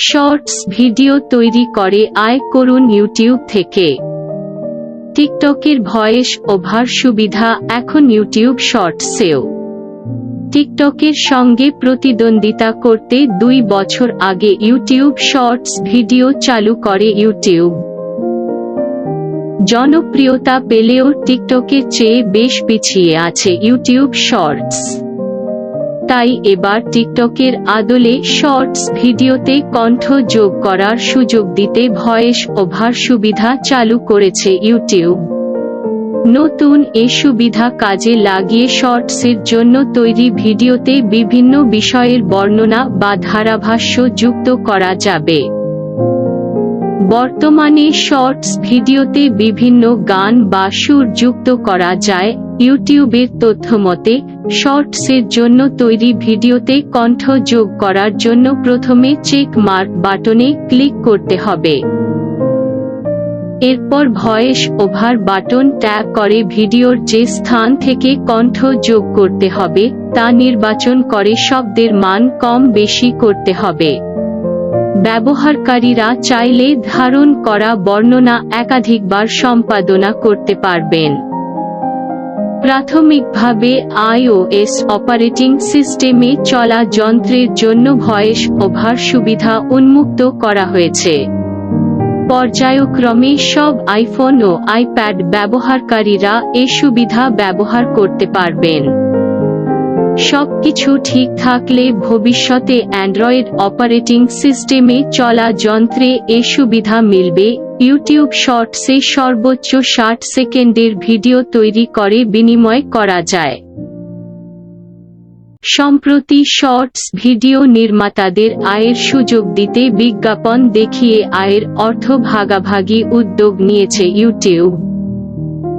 Shorts video তৈরি করে আয় করুন ইউটিউব থেকে। টিকটকের ভয়েস ওভার সুবিধা এখন ইউটিউব শর্টসেও। টিকটকের সঙ্গে প্রতিদ্বন্দ্বিতা করতে 2 বছর আগে ইউটিউব শর্টস ভিডিও চালু করে ইউটিউব। জনপ্রিয়তা পেলেও টিকটকের চেয়ে বেশ পিছিয়ে আছে ইউটিউব শর্টস। তাই এবার টিকটকের আদলে শর্টস ভিডিওতে কণ্ঠ যোগ করার সুযোগ দিতে ভয়েস ওভার সুবিধা চালু করেছে ইউটিউব। নতুন এ সুবিধা কাজে লাগিয়ে শর্টসের জন্য তৈরি ভিডিওতে বিভিন্ন বিষয়ের বর্ণনা বা ধারাভাষ্য যুক্ত করা যাবে। বর্তমানে শর্টস ভিডিওতে বিভিন্ন গান বা সুর যুক্ত করা যায়। ইউটিউবের তথ্যমতে, শর্টসের জন্য তৈরি ভিডিওতে কণ্ঠ যোগ করার জন্য প্রথমে চেক মার্ক বাটনে ক্লিক করতে হবে। এরপর ভয়েস ওভার বাটন ট্যাপ করে ভিডিওর যে স্থান থেকে কণ্ঠ যোগ করতে হবে তা নির্বাচন করে শব্দের মান কম বেশি করতে হবে। ব্যবহারকারীরা চাইলে ধারণ করা বর্ণনা একাধিকবার সম্পাদনা করতে পারবেন। প্রাথমিকভাবে iOS অপারেটিং সিস্টেমে চলা যন্ত্রের জন্য ভয়েস ওভার সুবিধা উন্মুক্ত করা হয়েছে। পর্যায়ক্রমে সব আইফোন ও আইপ্যাড ব্যবহারকারীরা এ সুবিধা ব্যবহার করতে পারবেন। সবকিছু ঠিক থাকলে ভবিষ্যতে অ্যান্ড্রয়েড অপারেটিং সিস্টেমে চলা যন্ত্রে এ সুবিধা মিলবে। ইউটিউব শর্টসে সর্বোচ্চ 60 সেকেন্ডের ভিডিও তৈরি করে বিনিময় করা যায়। সম্প্রতি শর্টস ভিডিও নির্মাতাদের আয়ের সুযোগ দিতে বিজ্ঞাপন দেখিয়ে আয়ের অর্থ ভাগাভাগি উদ্যোগ নিয়েছে ইউটিউব।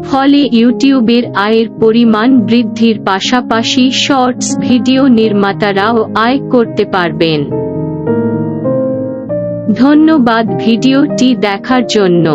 ফলে ইউটিউবের আয়ের পরিমাণ বৃদ্ধির পাশাপাশি শর্টস ভিডিও নির্মাতারাও আয় করতে পারবেন। ধন্যবাদ ভিডিওটি দেখার জন্য।